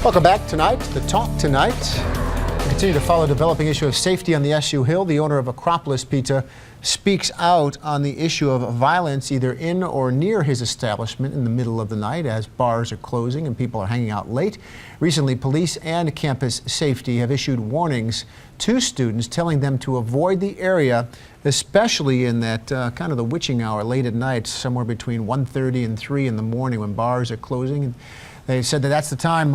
Welcome back tonight, The Talk Tonight. We continue to follow the developing issue of safety on the SU Hill. The owner of Acropolis Pizza speaks out on the issue of violence either in or near his establishment in the middle of the night as bars are closing and people are hanging out late. Recently, police and campus safety have issued warnings to students telling them to avoid the area, especially in that kind of the witching hour late at night, somewhere between 1:30 and 3 in the morning when bars are closing. And they said that that's the time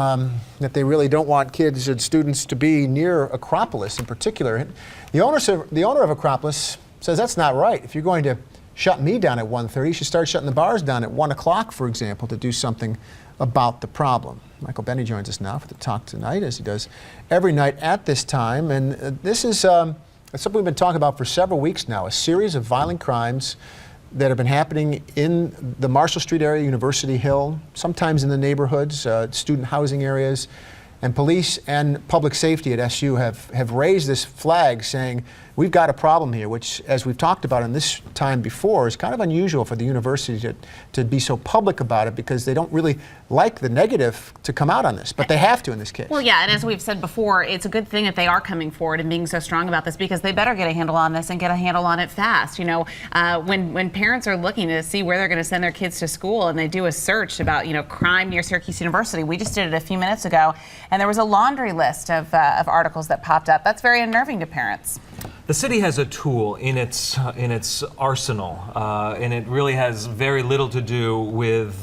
that they really don't want kids and students to be near Acropolis in particular. The owner of Acropolis says that's not right. If you're going to shut me down at 1:30, you should start shutting the bars down at 1 o'clock, for example, to do something about the problem. Michael Benny joins us now for The Talk Tonight, as he does every night at this time. And this is something we've been talking about for several weeks now, a series of violent crimes that have been happening in the Marshall Street area, University Hill, sometimes in the neighborhoods, student housing areas. And police and public safety at SU have raised this flag saying, we've got a problem here, which, as we've talked about in this time before, is kind of unusual for the university to be so public about it, because they don't really like the negative to come out on this, but they have to in this case. Well, yeah, and as we've said before, it's a good thing that they are coming forward and being so strong about this, because they better get a handle on this and get a handle on it fast. You know, when parents are looking to see where they're going to send their kids to school and they do a search about, you know, crime near Syracuse University, we just did it a few minutes ago, and there was a laundry list of articles that popped up. That's very unnerving to parents. The city has a tool in its arsenal, and it really has very little to do with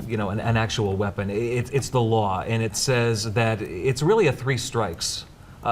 you know, an actual weapon. It's the law, and it says that it's really a 3 strikes.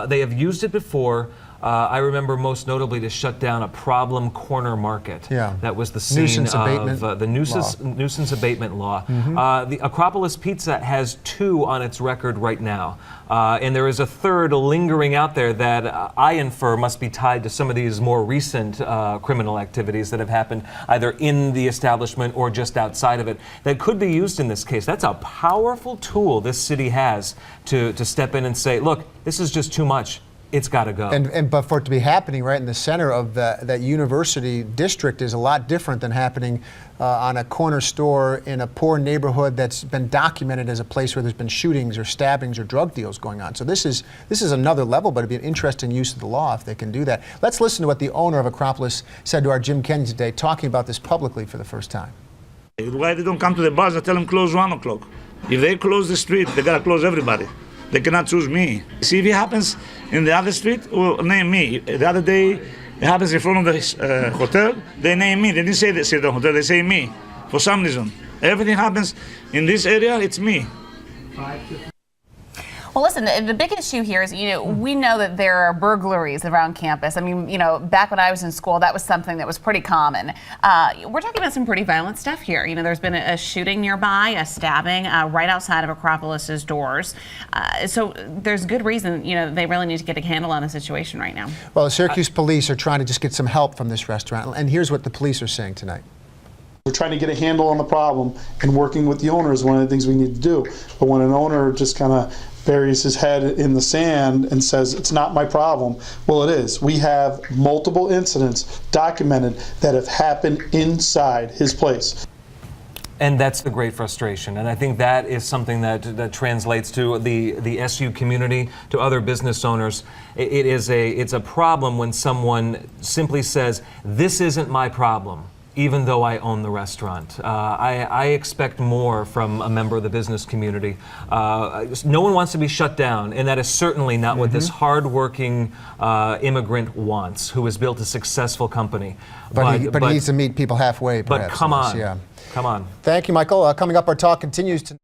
They have used it before. I remember most notably to shut down a problem corner market. Yeah. That was the scene of the nuisance abatement law. Mm-hmm. The Acropolis Pizza has 2 on its record right now. And there is a 3rd lingering out there that I infer must be tied to some of these more recent criminal activities that have happened either in the establishment or just outside of it that could be used in this case. That's a powerful tool this city has to step in and say, look, this is just too much. It's got to go. But for it to be happening right in the center of that university district is a lot different than happening on a corner store in a poor neighborhood that's been documented as a place where there's been shootings or stabbings or drug deals going on. So this is another level, but it'd be an interesting use of the law if they can do that. Let's listen to what the owner of Acropolis said to our Jim Kenny today, talking about this publicly for the first time. Why they don't come to the bars and tell them close 1 o'clock? If they close the street, they gotta close everybody. They cannot choose me. See, if it happens in the other street, well, name me. The other day, it happens in front of the hotel, they name me. They didn't say the hotel, they say me, for some reason. Everything happens in this area, it's me. Well, listen, the big issue here is, you know, we know that there are burglaries around campus. I mean, you know, back when I was in school, that was something that was pretty common. We're talking about some pretty violent stuff here. You know, there's been a shooting nearby, a stabbing right outside of Acropolis's doors. So there's good reason, you know, they really need to get a handle on the situation right now. Well, the Syracuse police are trying to just get some help from this restaurant, and here's what the police are saying tonight. We're trying to get a handle on the problem, and working with the owner is one of the things we need to do. But when an owner just kind of buries his head in the sand and says, it's not my problem, well, it is. We have multiple incidents documented that have happened inside his place. And that's the great frustration, and I think that is something that translates to the SU community, to other business owners. It's a problem when someone simply says, this isn't my problem, even though I own the restaurant. I expect more from a member of the business community. No one wants to be shut down, and that is certainly not what this hardworking immigrant wants, who has built a successful company. But he needs to meet people halfway, perhaps. But come on. Yeah. Come on. Thank you, Michael. Coming up, our talk continues to